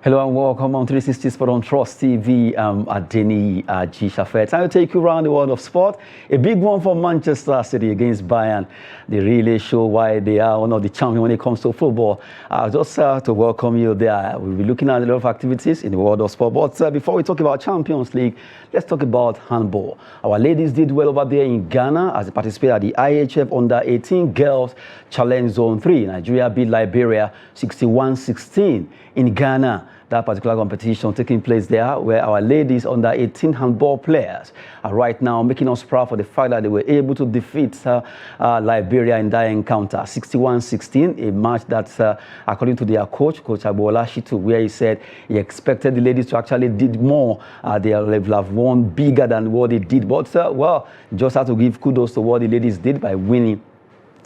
Hello and welcome on 360 Sport on Trust TV. Adeni G. Shafet. Time to take you around the world of sport. A big one for Manchester City against Bayern. They really show why they are one of the champions when it comes to football. Just to welcome you there. We'll be looking at a lot of activities in the world of sport. But before we talk about Champions League, let's talk about handball. Our ladies did well over there in Ghana as they participated at the IHF Under-18 Girls Challenge Zone 3. Nigeria beat Liberia 61-16 in Ghana. That particular competition taking place there, where our ladies under-18 handball players are right now making us proud for the fact that they were able to defeat Liberia in that encounter, 61-16, a match that, according to their coach, Coach Agbola Shitu, where he said he expected the ladies to actually did more. They will have won bigger than what they did. But, well, just have to give kudos to what the ladies did by winning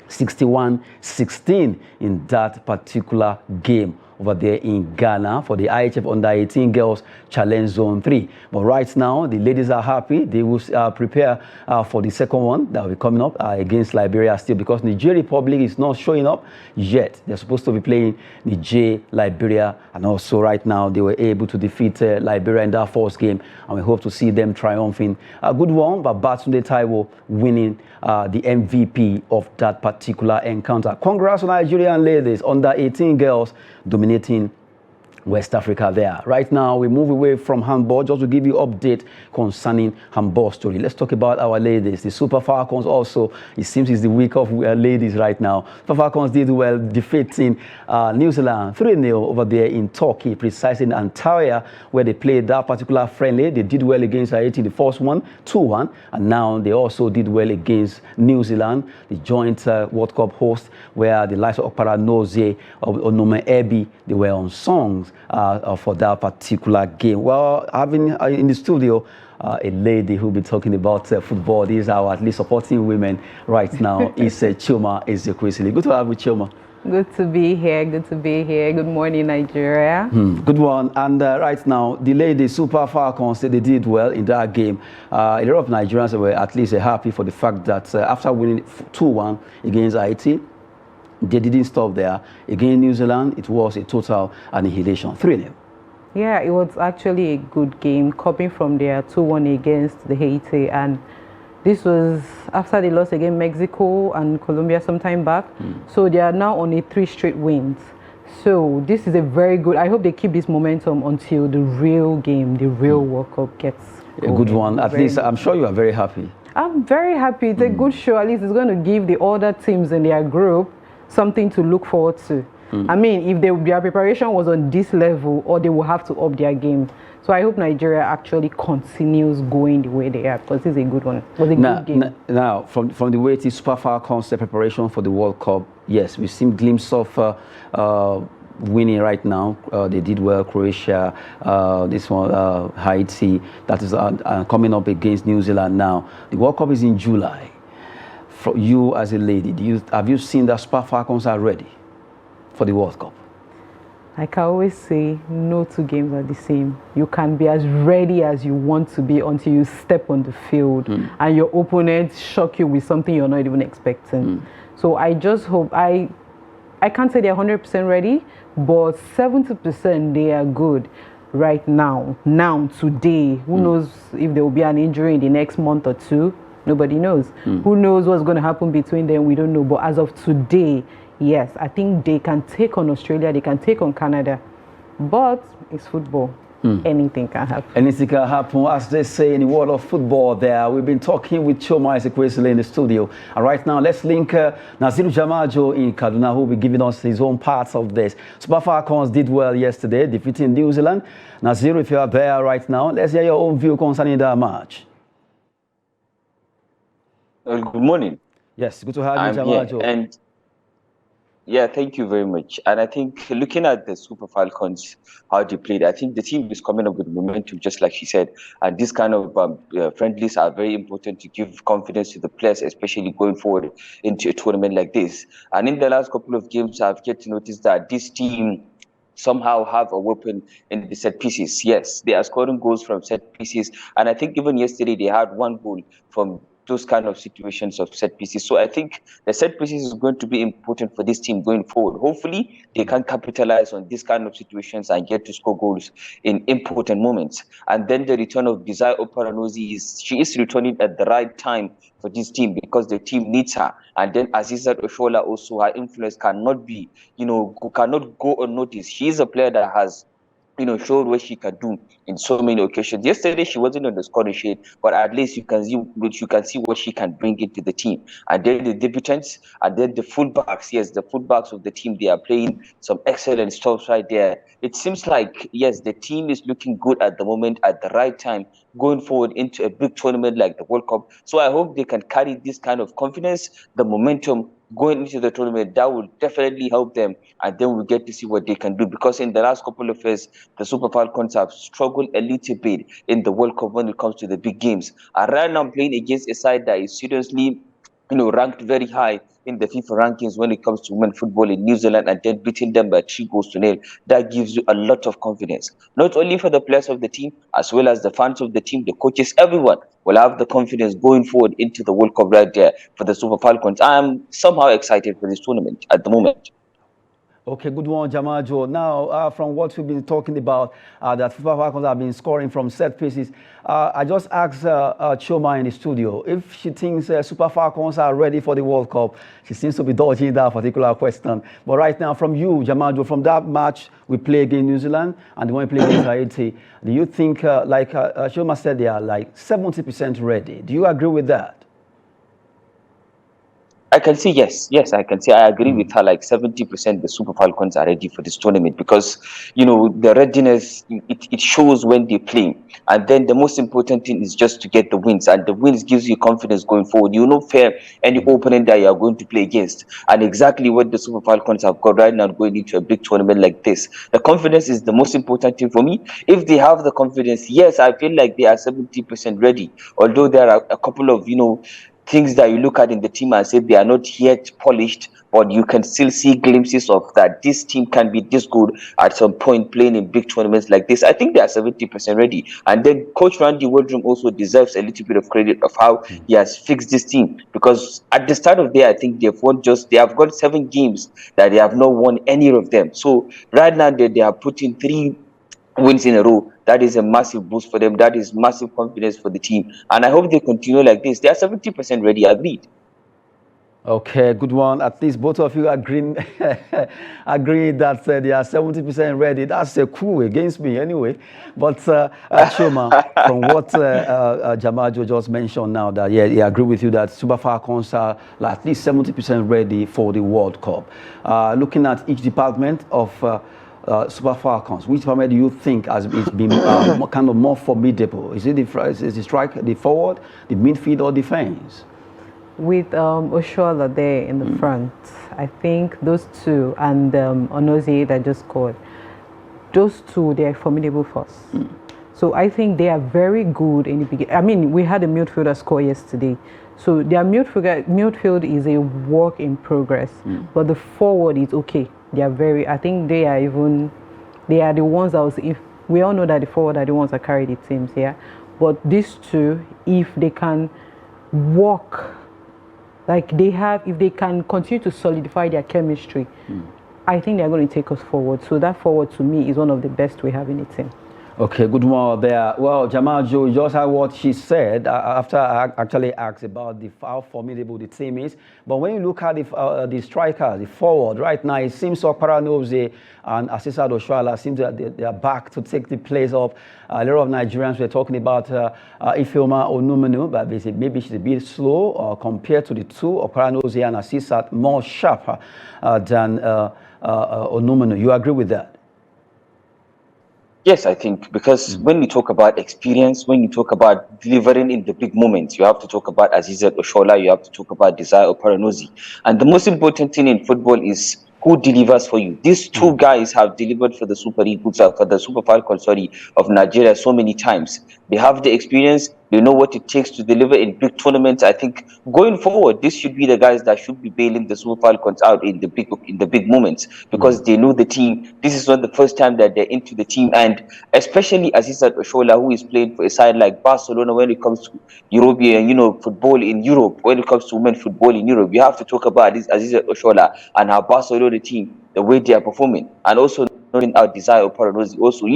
61-16 in that particular game over there in Ghana for the IHF Under-18 Girls Challenge Zone 3. But right now, the ladies are happy. They will prepare for the second one that will be coming up against Liberia still, because Niger Republic is not showing up yet. They're supposed to be playing Niger, Liberia, and also right now they were able to defeat Liberia in that first game, and we hope to see them triumphing. A good one, but Batunde Taiwo winning the MVP of that particular encounter. Congrats on Nigerian ladies, under-18 girls dominating West Africa there. Right now, we move away from handball just to give you update concerning handball story. Let's talk about our ladies. The Super Falcons also, it seems it's the week of ladies right now. Super Falcons did well defeating New Zealand 3-0 over there in Turkey, precisely in Antalya, where they played that particular friendly. They did well against Haiti, the first one, 2-1, and now they also did well against New Zealand, the joint World Cup host, where the likes of Okpara Nozie, Onome Ebi, they were on songs for that particular game. Well, having in the studio a lady who'll be talking about football. These are at least supporting women right now. Is Chioma Ezekwesili. Good to have you, Chioma. Good to be here. Good to be here. Good morning, Nigeria. Good one. And right now, the ladies, Super Falcons, they did well in that game. A lot of Nigerians were at least happy for the fact that after winning 2-1 against Haiti, they didn't stop there. Against New Zealand, it was a total annihilation, 3-0. Yeah, it was actually a good game, coming from their 2-1 against the Haiti. And this was after they lost against Mexico and Colombia some time back. So they are now on a 3 straight wins. So this is a very good, I hope they keep this momentum until the real game, the real World Cup gets going. A good one. At least I'm sure you are very happy. I'm very happy. It's a good show. At least it's going to give the other teams in their group something to look forward to. I mean, if their preparation was on this level, or they will have to up their game. So I hope Nigeria actually continues going the way they are, because it's a good one. It was a good game. Now, from the way it is Super Falcons, the preparation for the World Cup, yes, we've seen glimpse of winning right now. They did well. Croatia, this one, Haiti, that is coming up against New Zealand now. The World Cup is in July. For you as a lady, have you seen that Super Falcons are ready for the World Cup? Like I always say, no 2 games are the same. You can be as ready as you want to be until you step on the field and your opponent shock you with something you're not even expecting. So I just hope, I can't say they're 100% ready, but 70% they are good right now. Now, today, who knows if there will be an injury in the next month or 2? Nobody knows. Who knows what's going to happen between them? We don't know. But as of today, yes, I think they can take on Australia. They can take on Canada. But it's football. Anything can happen. Anything can happen, as they say in the world of football there. We've been talking with Chioma Ezekwesili in the studio. And right now, let's link Nazir Jarmajo in Kaduna, who will be giving us his own parts of this. Super Falcons did well yesterday, defeating New Zealand. Nazir, if you are there right now, let's hear your own view concerning that match. Good morning. Yes, good to have you, Jarmajo. And yeah, thank you very much. And I think looking at the Super Falcons, how they played, I think the team is coming up with momentum, just like she said. And this kind of friendlies are very important to give confidence to the players, especially going forward into a tournament like this. And in the last couple of games, I've get to notice that this team somehow have a weapon in the set pieces. Yes, they are scoring goals from set pieces. And I think even yesterday they had 1 goal from those kind of situations of set pieces. So I think the set pieces is going to be important for this team going forward. Hopefully, they can capitalize on this kind of situations and get to score goals in important moments. And then the return of Desire Oparanozi she is returning at the right time for this team because the team needs her. And then Azizat Oshola also, her influence cannot be, cannot go unnoticed. She is a player that has showed what she can do in so many occasions. Yesterday she wasn't on the scoring sheet, but at least you can see what she can bring into the team. And then the debutants, and then the fullbacks. Yes, the fullbacks of the team, they are playing some excellent stuff right there. It seems like yes, the team is looking good at the moment, at the right time, going forward into a big tournament like the World Cup. So I hope they can carry this kind of confidence, the momentum going into the tournament. That will definitely help them, and then we get to see what they can do, because in the last couple of years the Super Falcons have struggled a little bit in the World Cup when it comes to the big games. And right now I'm playing against a side that is seriously ranked very high in the FIFA rankings when it comes to women football in New Zealand, and then beating them by 3 goals to 0. That gives you a lot of confidence, not only for the players of the team, as well as the fans of the team, the coaches, everyone will have the confidence going forward into the World Cup right there for the Super Falcons. I'm somehow excited for this tournament at the moment. Okay, good one, Jarmajo. Now, from what we've been talking about, that FIFA Falcons have been scoring from set pieces, I just asked Choma in the studio if she thinks Super Falcons are ready for the World Cup. She seems to be dodging that particular question. But right now, from you, Jarmajo, from that match we play against New Zealand and the one we play against Haiti, do you think, like Choma said, they are like 70% ready? Do you agree with that? I can say yes. Yes, I can say I agree with her. Like 70%, the Super Falcons are ready for this tournament because, the readiness, it shows when they play. And then the most important thing is just to get the wins. And the wins gives you confidence going forward. You know, fair any opponent that you are going to play against. And exactly what the Super Falcons have got right now going into a big tournament like this. The confidence is the most important thing for me. If they have the confidence, yes, I feel like they are 70% ready. Although there are a couple of, things that you look at in the team and say they are not yet polished, but you can still see glimpses of that this team can be this good at some point playing in big tournaments like this. I think they are 70% ready. And then Coach Randy Waldrum also deserves a little bit of credit of how he has fixed this team, because at the start of the day, I think they have got 7 games that they have not won any of them. So right now they are putting 3 wins in a row. That is a massive boost for them. That is massive confidence for the team. And I hope they continue like this. They are 70% ready, agreed. Okay, good one. At least both of you agree that they are 70% ready. That's a coup against me anyway. But Choma, from what Jarmajo just mentioned now, that yeah, I agree with you that Super Falcons are at least 70% ready for the World Cup. Looking at each department of Super Falcons, which department do you think has been kind of more formidable? Is it the strike, the forward, the midfield, or defense? With Oshola there in the front, I think those two, and Onozie that just scored, those two, they are formidable for us. So I think they are very good in the beginning. I mean, we had a midfielder score yesterday. So their midfield is a work in progress, but the forward is okay. They are I think they are the ones that was, if we all know that the forward are the ones that carry the teams here. But these two, if they can work, like if they can continue to solidify their chemistry, I think they're going to take us forward. So that forward to me is one of the best we have in the team. Okay, good one there. Well, Jarmajo, you just heard what she said after I actually asked about how formidable the team is. But when you look at the strikers, the forward, right now, it seems Oparanozie and Asisat Oshoala seem that they are back to take the place of a lot of Nigerians. We're talking about Ifeoma Onumenu, but maybe she's a bit slow compared to the two, Oparanozie and Asisat, more sharper than Onumenu. You agree with that? Yes, I think, because when we talk about experience, when you talk about delivering in the big moments, you have to talk about Azizat Oshoala, you have to talk about Desire Oparanozie. And the most important thing in football is who delivers for you. These two guys have delivered for the Super Falcons, of Nigeria so many times. They have the experience, They know what it takes to deliver in big tournaments. I think going forward, this should be the guys that should be bailing the Super Falcons out in the big moments, because they know the team. This is not the first time that they're into the team, and especially Azizat Oshola, who is playing for a side like Barcelona when it comes to European, football in Europe. When it comes to women football in Europe, you have to talk about this Azizat Oshola and her Barcelona team, the way they are performing, and also knowing our Desire Paranozi. Also,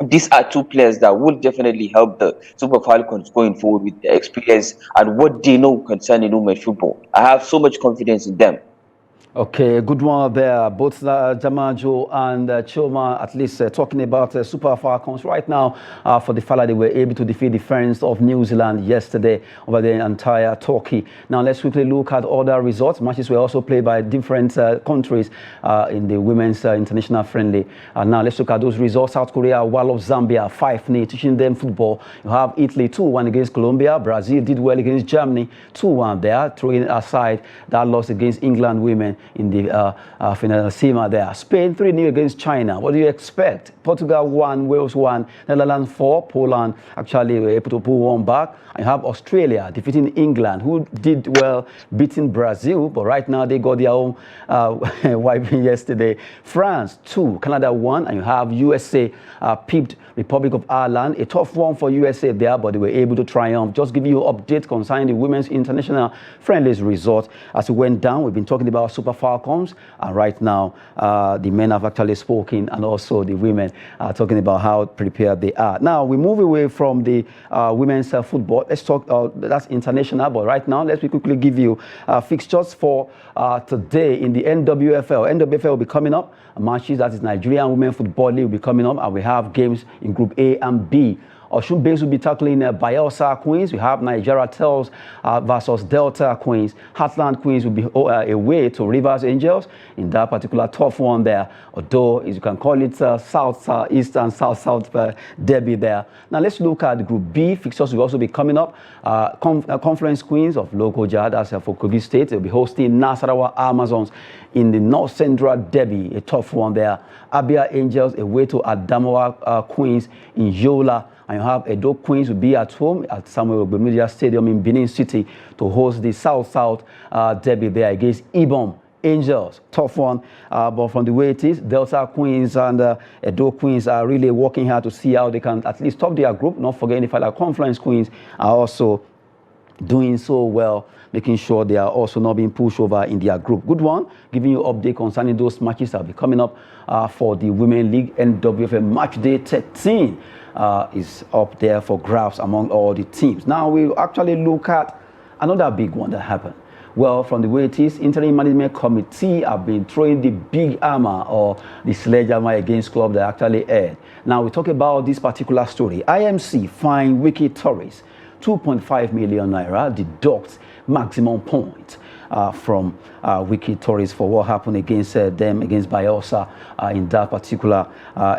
these are two players that will definitely help the Super Falcons going forward with their experience and what they know concerning women's football. I have so much confidence in them. Okay, good one there. Both Jarmajo and Choma, at least talking about Super Falcons right now. For the fact that they were able to defeat the friends of New Zealand yesterday over the entire Turkey. Now let's quickly look at other results. Matches were also played by different countries in the women's international friendly. Now let's look at those results. South Korea walloped Zambia 5-0, teaching them football. You have Italy 2-1 against Colombia. Brazil did well against Germany 2-1 there, throwing aside that loss against England women in the finalissima there. Spain 3-0 against China. What do you expect? Portugal 1, Wales 1, Netherlands 4. Poland actually were able to pull one back. And you have Australia defeating England, who did well, beating Brazil, but right now they got their own wiping yesterday. France 2, Canada 1, and you have USA peeped Republic of Ireland. A tough one for USA there, but they were able to triumph. Just giving you an update concerning the women's international friendlies result as it went down. We've been talking about Super Falcons, and right now the men have actually spoken, and also the women are talking about how prepared they are. Now we move away from the women's football. Let's talk, that's international, but right now let's quickly give you fixtures for today in the NWFL. NWFL will be coming up. Matches, that is Nigerian Women Football League, will be coming up, and we have games in Group A and B. Osun Base will be tackling Bayelsa Queens. We have Nigeria Tels versus Delta Queens. Heartland Queens will be away to Rivers Angels in that particular tough one there. Although, as you can call it, South-East and South-South derby there. Now, let's look at Group B. Fixtures will also be coming up. Conference Queens of Lokoja, that's for Kogi State. They'll be hosting Nasarawa Amazons in the North Central derby, a tough one there. Abia Angels away to Adamawa Queens in Yola. And you have Edo Queens will be at home at Samuel Ogbemedia Stadium in Benin City to host the South-South derby there against Ibom Angels. Tough one, but from the way it is, Delta Queens and Edo Queens are really working hard to see how they can at least top their group. Not forgetting the fact that Conference Queens are also doing so well, making sure they are also not being pushed over in their group. Good one, giving you update concerning those matches that will be coming up for the Women League NWFL Match Day 13. Is up there for grabs among all the teams. Now we'll actually look at another big one that happened. Well, from the way it is, Interim Management Committee have been throwing the big hammer or the sledgehammer against club that actually aired. Now we talk about this particular story. IMC fined Wikki Tourist 2.5 million naira, deducts maximum point from Wikki Tourist for what happened against them, against Bayelsa in that particular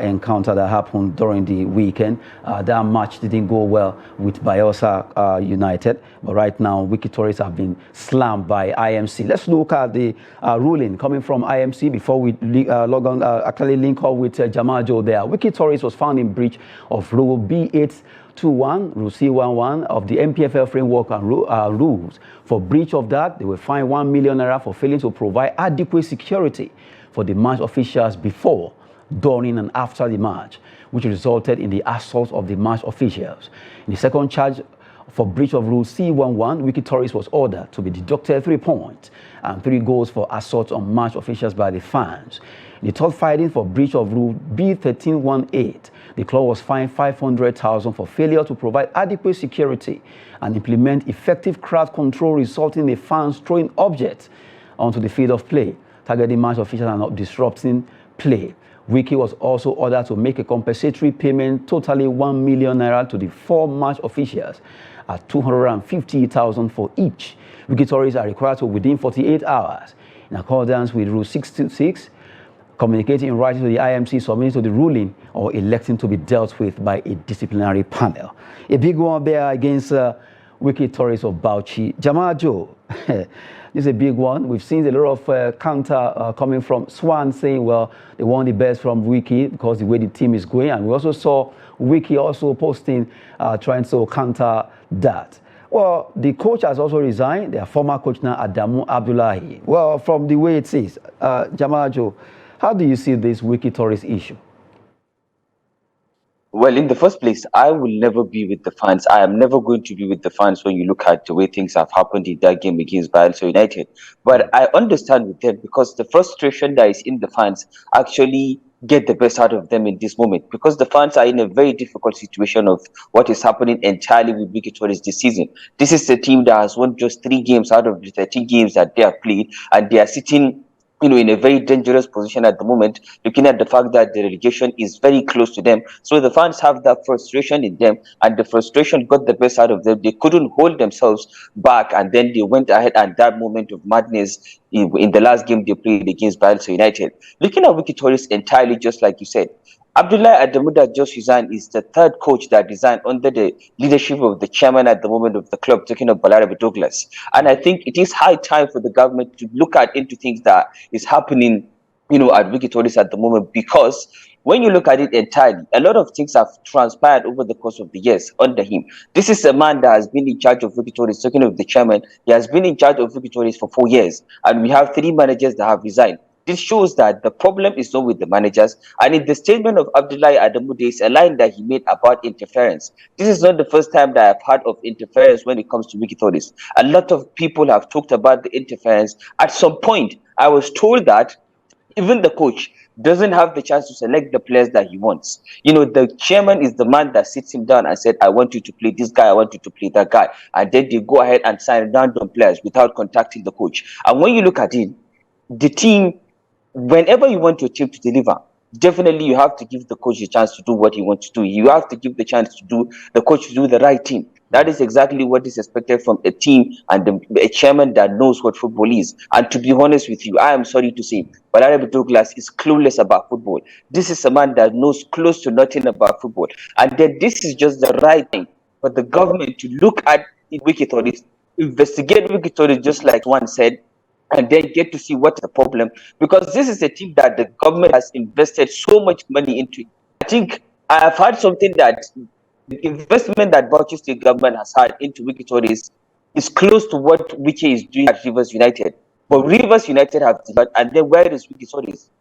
encounter that happened during the weekend. That match didn't go well with Bayelsa United, but right now Wikki Tourist have been slammed by IMC. Let's look at the ruling coming from IMC before we log on, actually link up with Jarmajo there. Wikki Tourist was found in breach of Rule B821, Rule C11 of the MPFL framework and rules. For breach of that, they were fined 1 million naira for failing to provide adequate security for the match officials before, during, and after the match, which resulted in the assault of the match officials. In the second charge for breach of Rule C11, Wikki Tourist was ordered to be deducted 3 points and 3 goals for assault on match officials by the fans. In the third finding for breach of Rule B1318, the club was fined 500,000 for failure to provide adequate security and implement effective crowd control, resulting in fans throwing objects onto the field of play, targeting match officials and not disrupting play. Wikki was also ordered to make a compensatory payment totaling 1 million naira to the 4 match officials at 250,000 for each. Wikki Tourists are required to, within 48 hours, in accordance with Rule 626, communicating in writing to the IMC, submitting to the ruling, or electing to be dealt with by a disciplinary panel. A big one there against Wikki Tourist of Bauchi. Jarmajo, this is a big one. We've seen a lot of counter coming from Swan saying, well, they want the best from Wikki because the way the team is going. And we also saw Wikki also posting, trying to counter that. Well, the coach has also resigned. Their former coach now, Adamu Abdullahi. Well, from the way it is, Jarmajo, how do you see this Wikki Tourist issue? Well, in the first place, I will never be with the fans. I am never going to be with the fans when you look at the way things have happened in that game against Bayelsa United. But I understand with them because the frustration that is in the fans actually get the best out of them in this moment because the fans are in a very difficult situation of what is happening entirely with Wikki Tourist this season. This is a team that has won just 3 games out of the 13 games that they have played, and they are sitting in a very dangerous position at the moment, looking at the fact that the relegation is very close to them. So the fans have that frustration in them, and the frustration got the best out of them. They couldn't hold themselves back, and then they went ahead and that moment of madness in the last game they played against Bayelsa United. Looking at Wikki Tourist entirely, just like you said, Abdullah Adamu that just resigned is the 3rd coach that resigned under the leadership of the chairman at the moment of the club, talking of Balarabe Douglas. And I think it is high time for the government to look into things that is happening, at Wikki Tourist at the moment, because when you look at it entirely, a lot of things have transpired over the course of the years under him. This is a man that has been in charge of Wikki Tourist, talking of the chairman. He has been in charge of Wikki Tourist for 4 years, and we have 3 managers that have resigned. This shows that the problem is not with the managers. And in the statement of Abdullahi Adamu, there is a line that he made about interference. This is not the first time that I've heard of interference when it comes to Wikki Tourist. A lot of people have talked about the interference. At some point, I was told that even the coach doesn't have the chance to select the players that he wants. The chairman is the man that sits him down and said, I want you to play this guy, I want you to play that guy. And then they go ahead and sign random players without contacting the coach. And when you look at it, the team, whenever you want your team to deliver, definitely you have to give the coach a chance to do what he wants to do. You have to give the chance to the coach to do the right thing. That is exactly what is expected from a team and a chairman that knows what football is. And to be honest with you, I am sorry to say, but Balarabe Douglas is clueless about football. This is a man that knows close to nothing about football. And then this is just the right thing for the government to look at Wikki Tourist, investigate Wikki Tourist, just like one said, and then get to see what's the problem, because this is a team that the government has invested so much money into. I think I have heard something that the investment that Bauchi State government has had into Wikki Tourist is close to what Wikki is doing at Rivers United. But Rivers United have delivered, and then where is Wikki Tourist?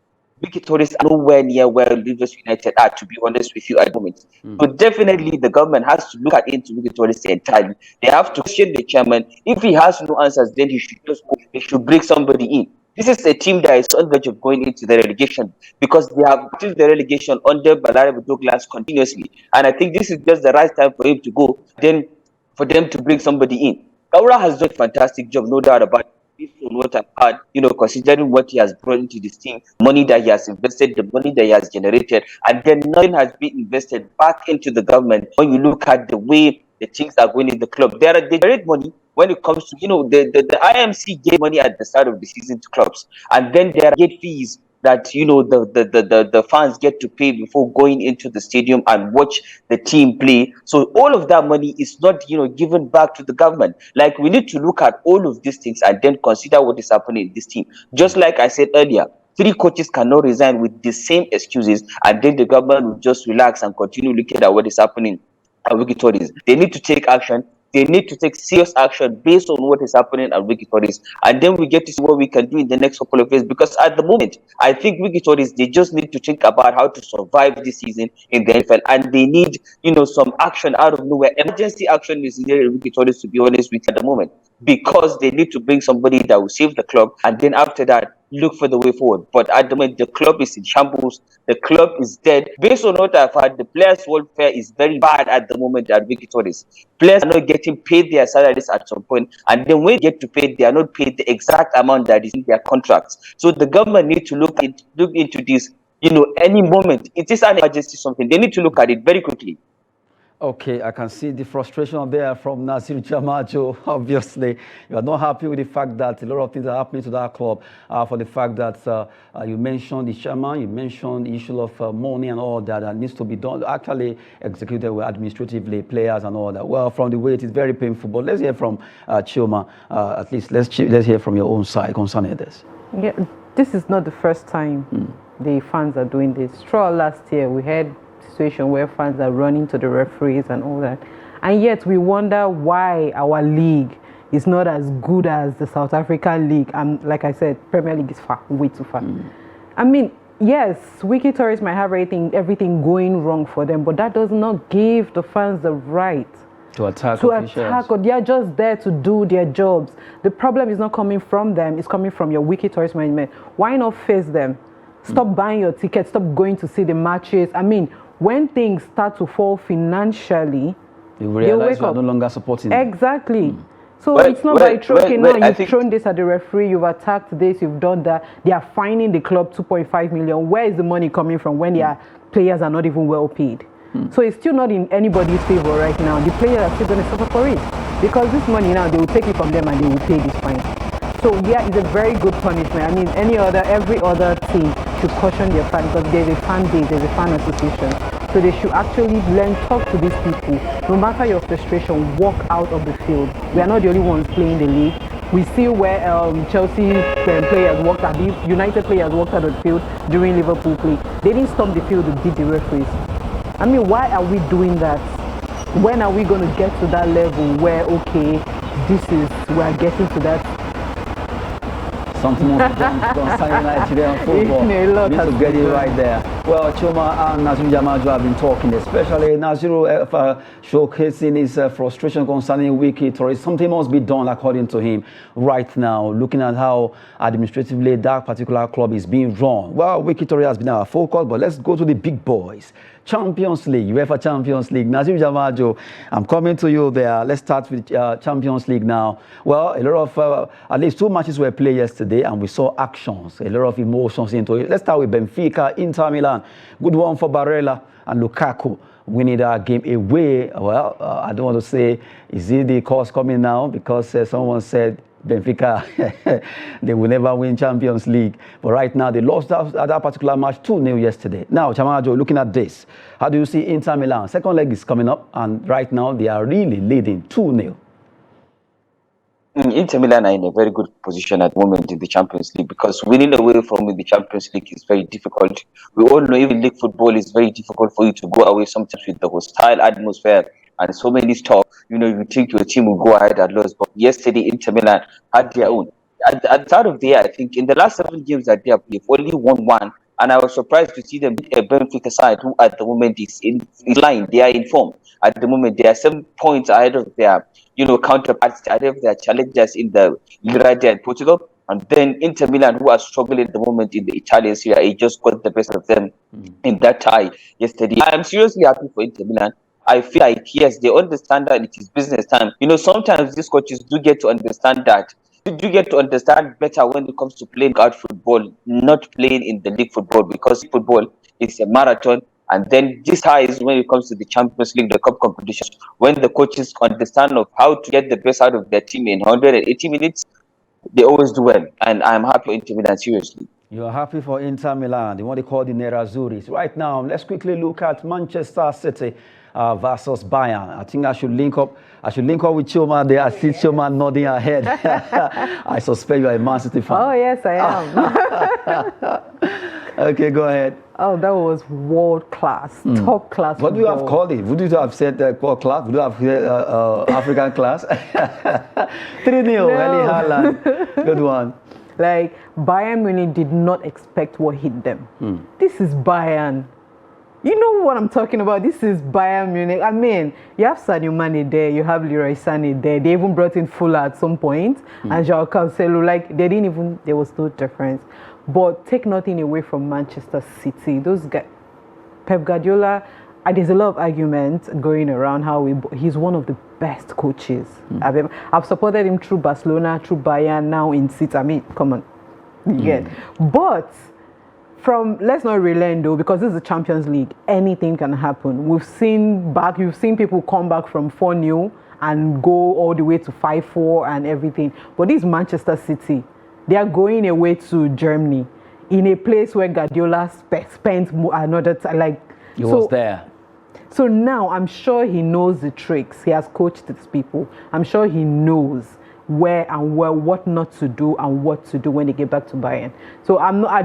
Wikki Tourist are nowhere near where Rivers United are, to be honest with you, at the moment. So definitely the government has to look into Wikki Tourist entirely. They have to question the chairman. If he has no answers, then he should just go. They should bring somebody in. This is a team that is on the verge of going into the relegation because they have achieved the relegation under Balarabe Douglas continuously. And I think this is just the right time for him to go, then for them to bring somebody in. Kaura has done a fantastic job, no doubt about it. On what I've had, considering what he has brought into this team, money that he has invested, the money that he has generated, and then nothing has been invested back into the government. When you look at the way the things are going in the club, they generate money when it comes to, the IMC gave money at the start of the season to clubs, and then there are gate fees that the fans get to pay before going into the stadium and watch the team play. So all of that money is not given back to the government. Like, we need to look at all of these things and then consider what is happening in this team. Just like I said earlier, 3 coaches cannot resign with the same excuses and then the government will just relax and continue looking at what is happening at Wikki Tourist. They need to take action. They need to take serious action based on what is happening at Wikki Tourist, and then we get to see what we can do in the next couple of years. Because at the moment, I think Wikki Tourist, they just need to think about how to survive this season in the NFL, and they need some action out of nowhere. Emergency action is needed at Wikki Tourist, to be honest with you, at the moment, because they need to bring somebody that will save the club, and then after that, look for the way forward. But at the moment, the club is in shambles. The club is dead. Based on what I've heard, the players' welfare is very bad at the moment at Wikki Tourist. Players are not getting paid their salaries at some point, and then when they get to pay, they are not paid the exact amount that is in their contracts. So the government needs to look into this. Any moment, it is an emergency, something they need to look at it very quickly. Okay, I can see the frustration there from Nazir Jarmajo. Obviously, you are not happy with the fact that a lot of things are happening to that club. For the fact that you mentioned the chairman, you mentioned the issue of money and all that needs to be done, actually executed with administratively, players and all that. Well, from the way it is very painful. But let's hear from Chioma. At least let's hear from your own side concerning this. Yeah, this is not the first time the fans are doing this. Throughout last year, we had situation where fans are running to the referees and all that, and yet we wonder why our league is not as good as the South African league. And like I said, Premier League is far, way too far. I mean, yes, Wikki tourists might have everything going wrong for them, but that does not give the fans the right to attack or they are just there to do their jobs. The problem is not coming from them, it's coming from your Wikki tourist management. Why not face them? Stop buying your tickets, stop going to see the matches. I mean, when things start to fall financially, you realize you are no longer supporting them. Exactly. So it's not by throwing now, you've thrown this at the referee, you've attacked this, you've done that. They are fining the club 2.5 million. Where is the money coming from when their players are not even well paid? So it's still not in anybody's favor right now. The players are still going to suffer for it. Because this money now, they will take it from them and they will pay this fine. So yeah, it's a very good punishment. I mean, every other team should caution their fans because there's a fan base, there's a fan association. So they should actually talk to these people. No matter your frustration, walk out of the field. We are not the only ones playing the league. We see where Chelsea players walked out, United players walked out of the field during Liverpool play. They didn't stop the field to beat the referees. I mean, why are we doing that? When are we going to get to that level where, okay, we are getting to that? Something must be done concerning Nigerian football. We need to get it right there. Well, Chioma and Nazir Jarmajo have been talking, especially Nazir showcasing his frustration concerning Wikki tourists. Something must be done, according to him, right now, looking at how administratively that particular club is being run. Well, Wikki tourists has been our focus, but let's go to the big boys. Champions League, UEFA Champions League. Nazir Jarmajo, I'm coming to you there. Let's start with Champions League now. Well, a lot of, at least 2 matches were played yesterday, and we saw actions, a lot of emotions into it. Let's start with Benfica, Inter Milan. Good one for Barella and Lukaku winning that game away. Well, I don't want to say, is it the cause coming now? Because someone said Benfica, they will never win Champions League. But right now, they lost that particular match 2-0 yesterday. Now, Jarmajo, looking at this, how do you see Inter Milan? Second leg is coming up, and right now, they are really leading 2-0. Inter Milan are in a very good position at the moment in the Champions League because winning away from the Champions League is very difficult. We all know even league football is very difficult for you to go away sometimes with the hostile atmosphere and so many stuff. You know, you think your team will go ahead and lose. But yesterday, Inter Milan had their own. At the start of the year, I think in the last 7 games that they have played, only won 1. And I was surprised to see them beat a Benfica side who at the moment is in line. They are in form. At the moment, they are 7 points ahead of their counterparts, ahead of their challengers in the Liga and Portugal. And then Inter Milan, who are struggling at the moment in the Italian Serie A, just got the best of them in that tie yesterday. I am seriously happy for Inter Milan. I feel like, yes, they understand that it is business time. You know, sometimes these coaches do get to understand that. You do get to understand better when it comes to playing out football, not playing in the league football, because football is a marathon. And then this is when it comes to the Champions League, the cup competitions, when the coaches understand of how to get the best out of their team in 180 minutes, they always do well. And I'm happy for Inter Milan, seriously. You're happy for Inter Milan, the one they call the Nerazzurris. Right now, let's quickly look at Manchester City versus Bayern. I think I should link up. with Chioma there. I see Chioma nodding her head. I suspect you're a Man City fan. Oh, yes, I am. Okay, go ahead. Oh, that was world class, top class. What do you have called it? Would you have said world class? Would you have said African class? 3-0, no. Erling Haaland. Good one. Like, Bayern Munich did not expect what hit them. This is Bayern. You know what I'm talking about? This is Bayern Munich. I mean, you have Sadio Mane there, you have Leroy Sané there. They even brought in Fuller at some point, and João Cancelo. Like, there was no difference. But take nothing away from Manchester City. Those guys, Pep Guardiola, there's a lot of argument going around how he's one of the best coaches I've supported him through Barcelona, through Bayern, now in City. I mean, come on, you get. But let's not relent though, because this is the Champions League. Anything can happen. You've seen people come back from 4-0 and go all the way to 5-4 and everything. But this Manchester City, they are going away to Germany in a place where Guardiola spent another time. Like he was there. So now I'm sure he knows the tricks. He has coached these people. I'm sure he knows what not to do and what to do when they get back to Bayern. So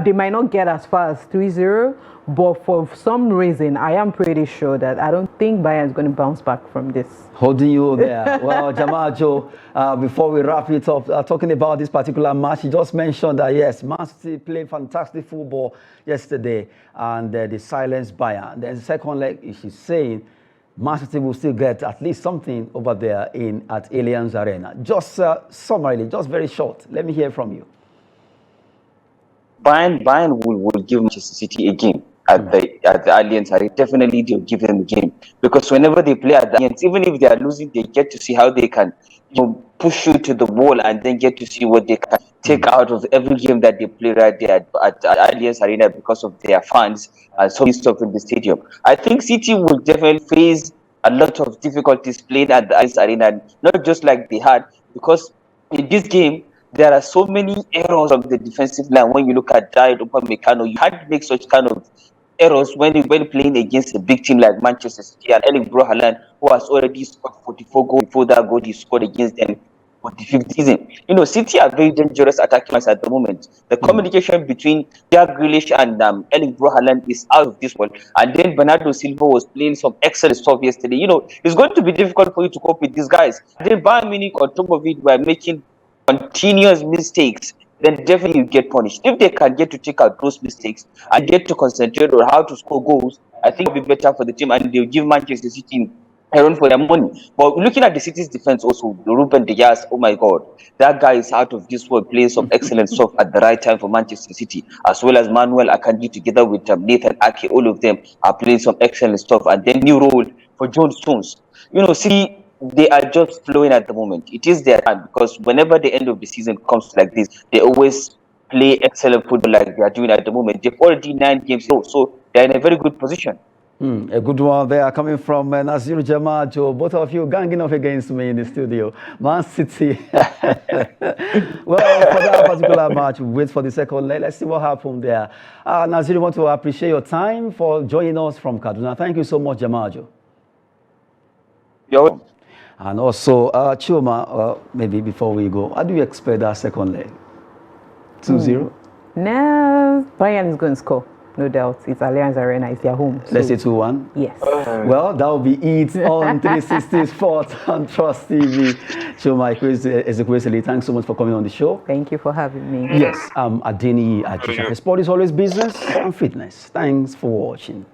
they might not get as far as 3-0, but for some reason I am pretty sure that I don't think Bayern is going to bounce back from this. Holding you there. Well, Jarmajo, before we wrap it up, talking about this particular match, you just mentioned that yes, Man City played fantastic football yesterday and they silenced Bayern. Then the second leg, she's saying Man City will still get at least something over there at Allianz Arena. Just summarily, just very short. Let me hear from you. Bayern will give Manchester City a game at the Allianz Arena. Definitely, they'll give them a game, because whenever they play at the Allianz, even if they are losing, they get to see how they can push you to the wall and then get to see what they can take out of every game that they play right there at Allianz Arena because of their fans and so much stuff in the stadium. I think City will definitely face a lot of difficulties playing at the Allianz Arena, not just like they had, because in this game there are so many errors of the defensive line. When you look at Diet Upamecano, you had to make such kind of errors when playing against a big team like Manchester City and Erling Haaland, who has already scored 44 goals before that goal he scored against them for the 5th season. City are very dangerous attacking at the moment. The communication between Jack Grealish and Erling Haaland is out of this world. And then Bernardo Silva was playing some excellent stuff yesterday. It's going to be difficult for you to cope with these guys. And then Bayern Munich, on top of it, were making continuous mistakes. Then definitely you get punished. If they can get to take out those mistakes and get to concentrate on how to score goals, I think it'll be better for the team, and they'll give Manchester City a run for their money. But looking at the City's defense also, Ruben Dias, oh my God, that guy is out of this world, playing some excellent stuff at the right time for Manchester City, as well as Manuel Akanji together with Nathan Ake. All of them are playing some excellent stuff. And then new role for John Stones. City, they are just flowing at the moment. It is their time, because whenever the end of the season comes like this, they always play excellent football like they are doing at the moment. They've already 9 games low, so they're in a very good position. A good one there coming from Nazir, Jarmajo. Both of you ganging up against me in the studio. Man City. Well, for that particular match, wait for the second leg. Let's see what happened there. Nazir, we want to appreciate your time for joining us from Kaduna. Thank you so much, Jarmajo. You're welcome. And also, Chioma, maybe before we go, how do you expect that second leg? 2-0? No, Bayern is going to score, no doubt. It's Allianz Arena, it's their home. So. Let's say 2-1? Yes. Well, that will be it on 360 Sports on Trust TV. Chioma Ezekwesili, thanks so much for coming on the show. Thank you for having me. Yes, Adeni Ajisha. Sport is always business and fitness. Thanks for watching.